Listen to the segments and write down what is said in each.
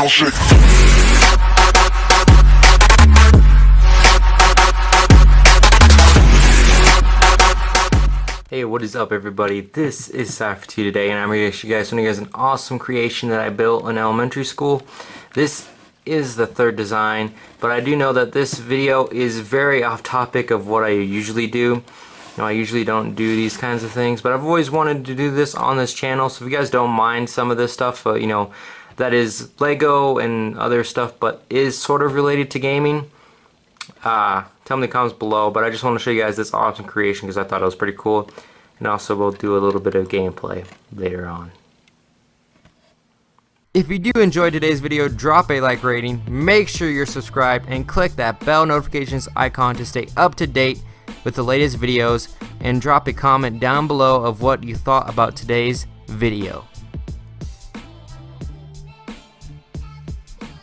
down, shake. Hey, what is up everybody? This is Sypher today, and I'm here to show you guys an awesome creation that I built in elementary school. This is the third design, but I do know that this video is very off topic of what I usually do. I usually don't do these kinds of things, but I've always wanted to do this on this channel, so if you guys don't mind some of this stuff, that is Lego and other stuff, but is sort of related to gaming, tell me in the comments below. But I just want to show you guys this awesome creation because I thought it was pretty cool, and also we'll do a little bit of gameplay later on. If you do enjoy today's video, drop a like rating, make sure you're subscribed, and click that bell notifications icon to stay up to date with the latest videos, and drop a comment down below of what you thought about today's video.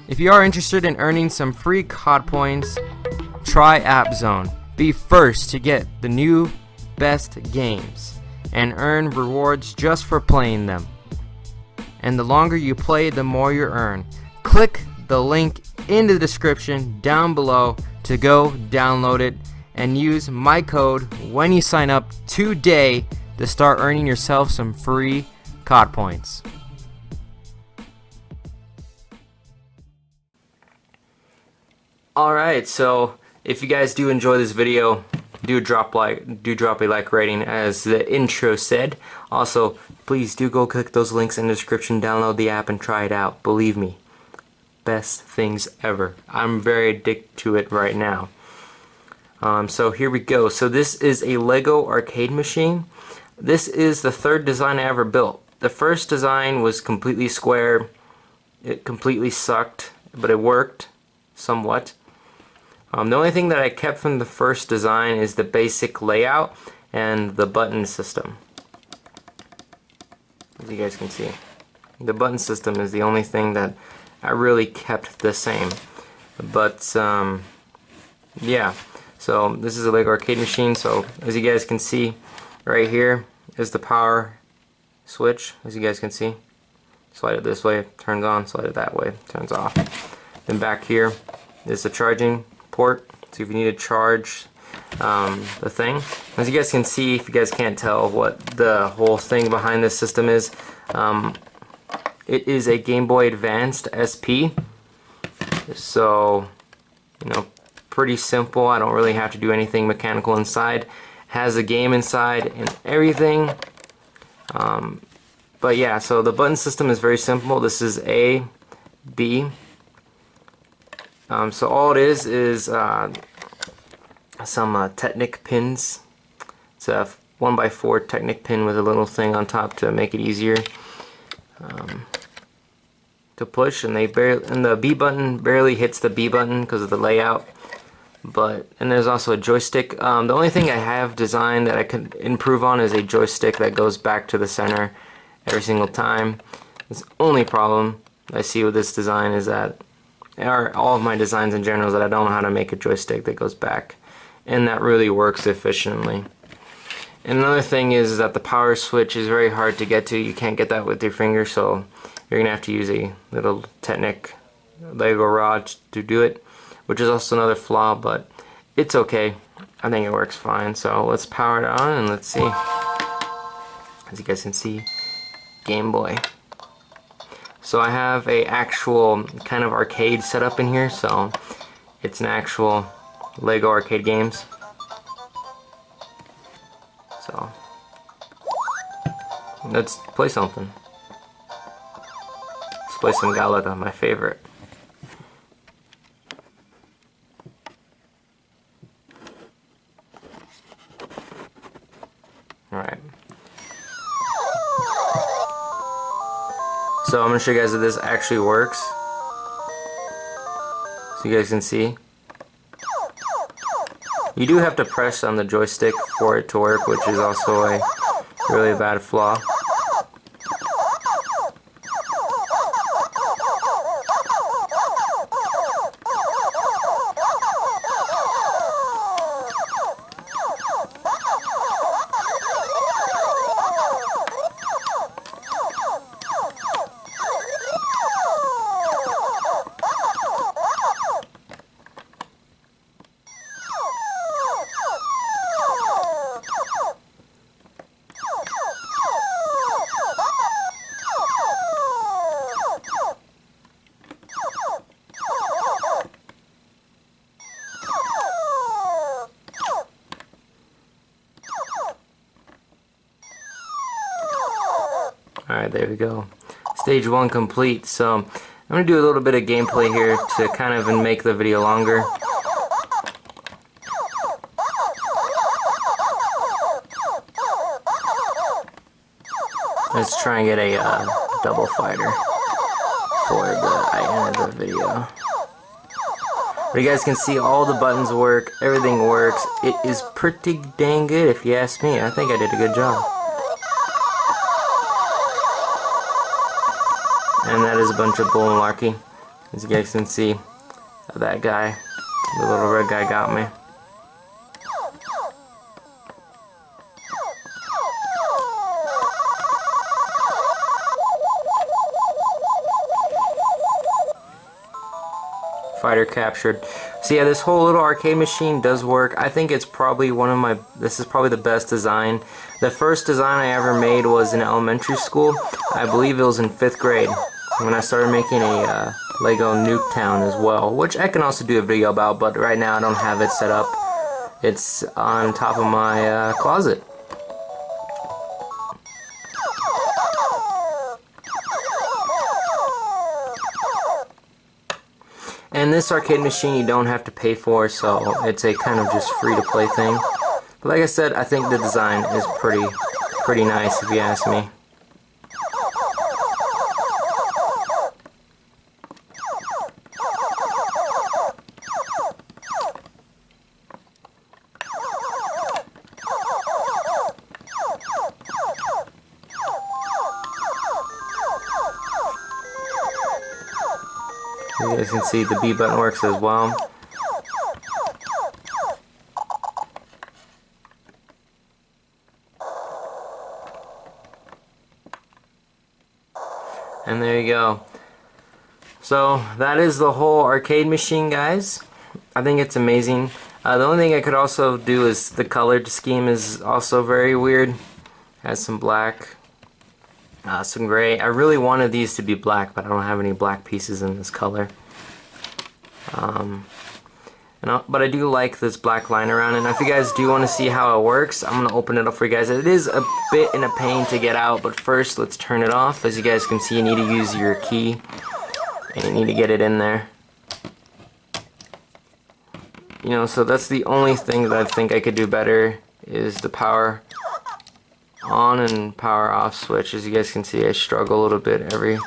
If you are interested in earning some free COD points, try APPZONE. Be first to get the new best games and earn rewards just for playing them. And the longer you play, the more you earn. Click the link in the description down below to go download it, and use my code when you sign up today to start earning yourself some free COD points. Alright, so if you guys do enjoy this video, do drop a like rating as the intro said. Also, please do go click those links in the description, download the app and try it out. Believe me, best things ever. I'm very addicted to it right now. So here we go. So this is a Lego arcade machine. This is the third design I ever built. The first design was completely square. It completely sucked, but it worked somewhat. The only thing that I kept from the first design is the basic layout and the button system. As you guys can see, the button system is the only thing that I really kept the same. But yeah. So this is a Lego arcade machine. So as you guys can see, right here is the power switch. As you guys can see, slide it this way, it turns on. Slide it that way, it turns off. Then back here is the charging port. So if you need to charge the thing, as you guys can see, if you guys can't tell what the whole thing behind this system is, it is a Game Boy Advanced SP. So pretty simple. I don't really have to do anything mechanical inside. Has a game inside and everything. But yeah, so the button system is very simple. This is A, B. So all it is some Technic pins. It's a 1x4 Technic pin with a little thing on top to make it easier to push, and the B button barely hits the B button because of the layout. And there's also a joystick. The only thing I have designed that I could improve on is a joystick that goes back to the center every single time. The only problem I see with this design is that, or all of my designs in general, is that I don't know how to make a joystick that goes back, and that really works efficiently. And another thing is that the power switch is very hard to get to. You can't get that with your finger, so you're gonna have to use a little Technic Lego rod to do it, which is also another flaw, but it's okay. I think it works fine. So let's power it on and let's see. As you guys can see, Game Boy. So I have a actual kind of arcade setup in here, so it's an actual Lego arcade games. So let's play something. Let's play some Galaga, my favorite. Alright. So I'm going to show you guys that this actually works. So you guys can see. You do have to press on the joystick for it to work, which is also a really bad flaw. Alright, there we go. Stage 1 complete. So I'm going to do a little bit of gameplay here to kind of make the video longer. Let's try and get a double fighter for the end of the video. But you guys can see all the buttons work, everything works. It is pretty dang good if you ask me. I think I did a good job. And that is a bunch of bull malarkey. As you guys can see, that guy, the little red guy got me. Fighter captured. So yeah, this whole little arcade machine does work. I think it's probably this is probably the best design. The first design I ever made was in elementary school. I believe it was in 5th grade when I started making a Lego Nuketown as well, which I can also do a video about, but right now I don't have it set up. It's on top of my closet. And this arcade machine you don't have to pay for, so it's a kind of just free to play thing. But like I said, I think the design is pretty nice if you ask me. You guys can see the B button works as well. And there you go. So that is the whole arcade machine, guys. I think it's amazing. The only thing I could also do is the color scheme is also very weird. Has some black, some gray. I really wanted these to be black, but I don't have any black pieces in this color. But I do like this black line around it. And if you guys do want to see how it works, I'm going to open it up for you guys. It is a bit in a pain to get out, but first let's turn it off. As you guys can see, you need to use your key, and you need to get it in there. You know, so that's the only thing that I think I could do better is the power on and power off switch. As you guys can see, I struggle a little bit every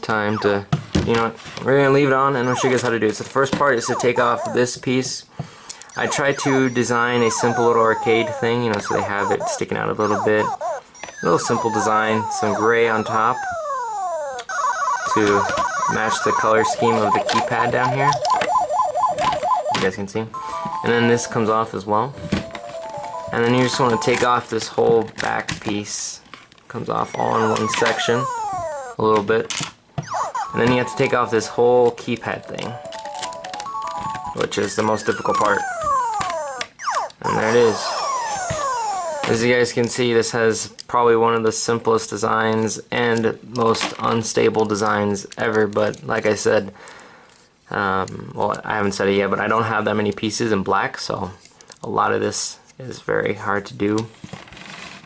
time to, you know what, we're going to leave it on and I'll show you guys how to do it. So the first part is to take off this piece. I tried to design a simple little arcade thing, you know, so they have it sticking out a little bit. A little simple design, some gray on top to match the color scheme of the keypad down here. You guys can see. And then this comes off as well. And then you just want to take off this whole back piece. Comes off all in one section, a little bit. And then you have to take off this whole keypad thing, which is the most difficult part. And there it is. As you guys can see, this has probably one of the simplest designs and most unstable designs ever, but like I said, well, I haven't said it yet, but I don't have that many pieces in black, so a lot of this is very hard to do.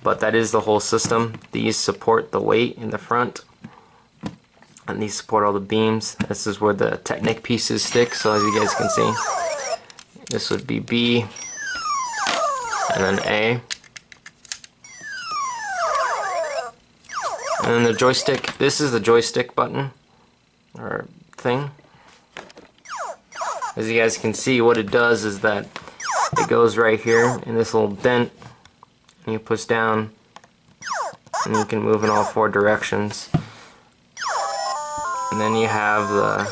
But that is the whole system. These support the weight in the front, and these support all the beams. This is where the Technic pieces stick, so as you guys can see, this would be B, and then A. And then the joystick, this is the joystick button, or thing. As you guys can see, what it does is that it goes right here in this little dent, and you push down, and you can move in all 4 directions. And then you have the,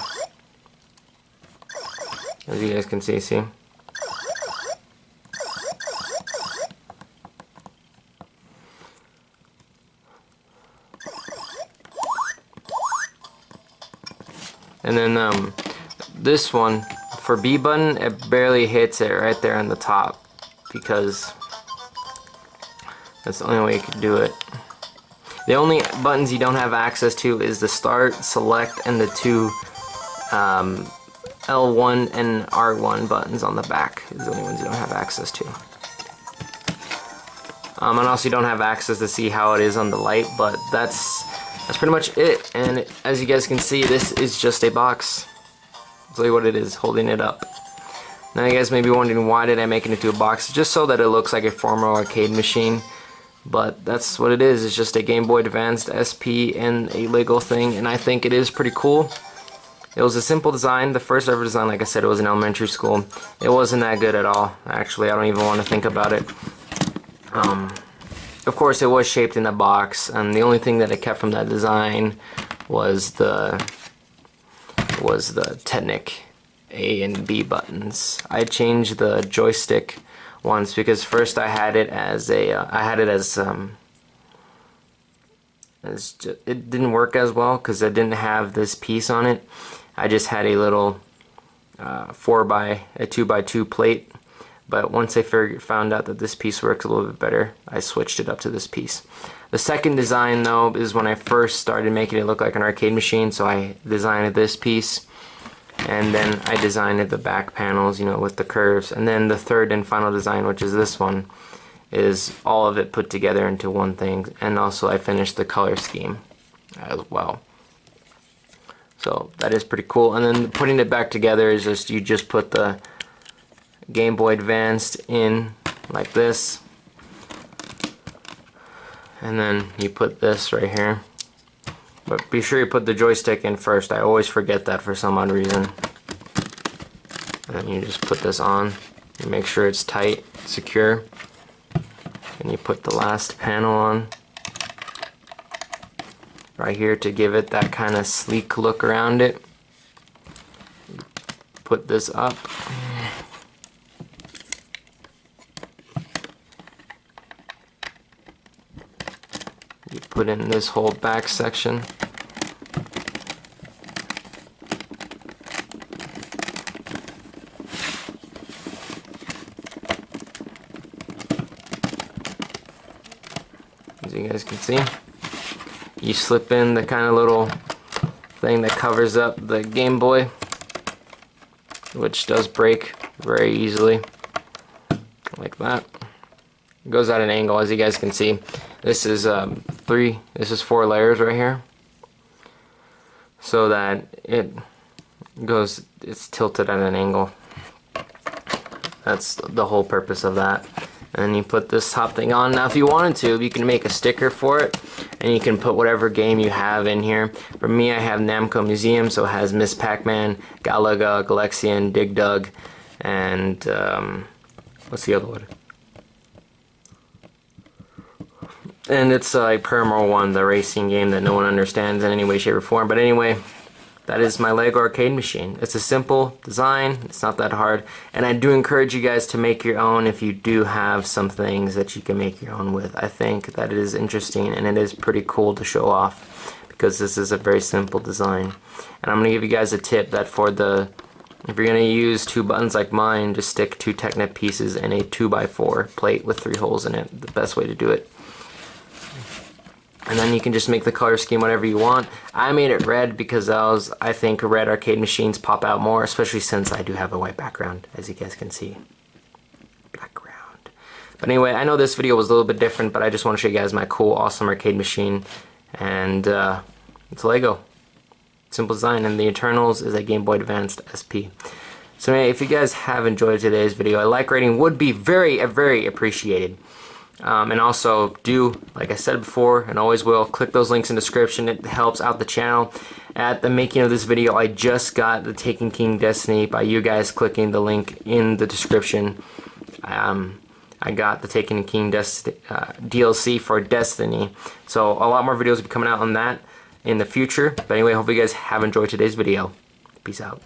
as you guys can see? And then this one, for B button, it barely hits it right there on the top, because that's the only way you can do it. The only buttons you don't have access to is the start, select, and the 2 L1 and R1 buttons on the back. Is the only ones you don't have access to. And also you don't have access to see how it is on the light, but that's pretty much it. And as you guys can see, this is just a box. I'll tell you what it is, holding it up. Now you guys may be wondering, why did I make it into a box? Just so that it looks like a former arcade machine. But that's what it is. It's just a Game Boy Advanced SP and a Lego thing, and I think it is pretty cool. It was a simple design. The first ever design, like I said, it was in elementary school. It wasn't that good at all. Actually, I don't even want to think about it. Of course, it was shaped in a box, and the only thing that I kept from that design was the Technic A and B buttons. I changed the joystick once because first I had it as it didn't work as well because I didn't have this piece on it. I just had a little 2x2 plate, but once I found out that this piece works a little bit better, I switched it up to this piece. The second design though is when I first started making it look like an arcade machine, so I designed this piece, and then I designed the back panels, you know, with the curves, and then the third and final design, which is this one, is all of it put together into one thing, and also I finished the color scheme as well. So that is pretty cool. And then putting it back together is just, you just put the Game Boy Advanced in like this, and then you put this right here. But be sure you put the joystick in first. I always forget that for some odd reason. And then you just put this on. You make sure it's tight, secure. And you put the last panel on right here to give it that kind of sleek look around it. Put this up. You put in this whole back section. As you guys can see, you slip in the kind of little thing that covers up the Game Boy, which does break very easily, like that. It goes at an angle, as you guys can see. This is four layers right here, so that it's tilted at an angle. That's the whole purpose of that. And you put this top thing on. Now if you wanted to, you can make a sticker for it, and you can put whatever game you have in here. For me, I have Namco Museum, so it has Miss Pac-Man, Galaga, Galexian, Dig Dug, and what's the other one? And it's like Permo 1, the racing game that no one understands in any way, shape, or form. But anyway, that is my Lego arcade machine. It's a simple design, it's not that hard, and I do encourage you guys to make your own if you do have some things that you can make your own with. I think that it is interesting and it is pretty cool to show off because this is a very simple design. And I'm going to give you guys a tip that if you're going to use two buttons like mine, just stick two Technic pieces in a 2x4 plate with 3 holes in it. The best way to do it. And then you can just make the color scheme whatever you want. I made it red because I think red arcade machines pop out more, especially since I do have a white background, as you guys can see. Background. But anyway, I know this video was a little bit different, but I just want to show you guys my cool, awesome arcade machine. And it's Lego. Simple design. And the Eternals is a Game Boy Advanced SP. So anyway, if you guys have enjoyed today's video, a like rating would be very, very appreciated. And also do, like I said before and always will, click those links in the description. It helps out the channel. At the making of this video, I just got the Taken King Destiny by you guys clicking the link in the description. I got the Taken King DLC for Destiny, so a lot more videos will be coming out on that in the future. But anyway, hope you guys have enjoyed today's video. Peace out.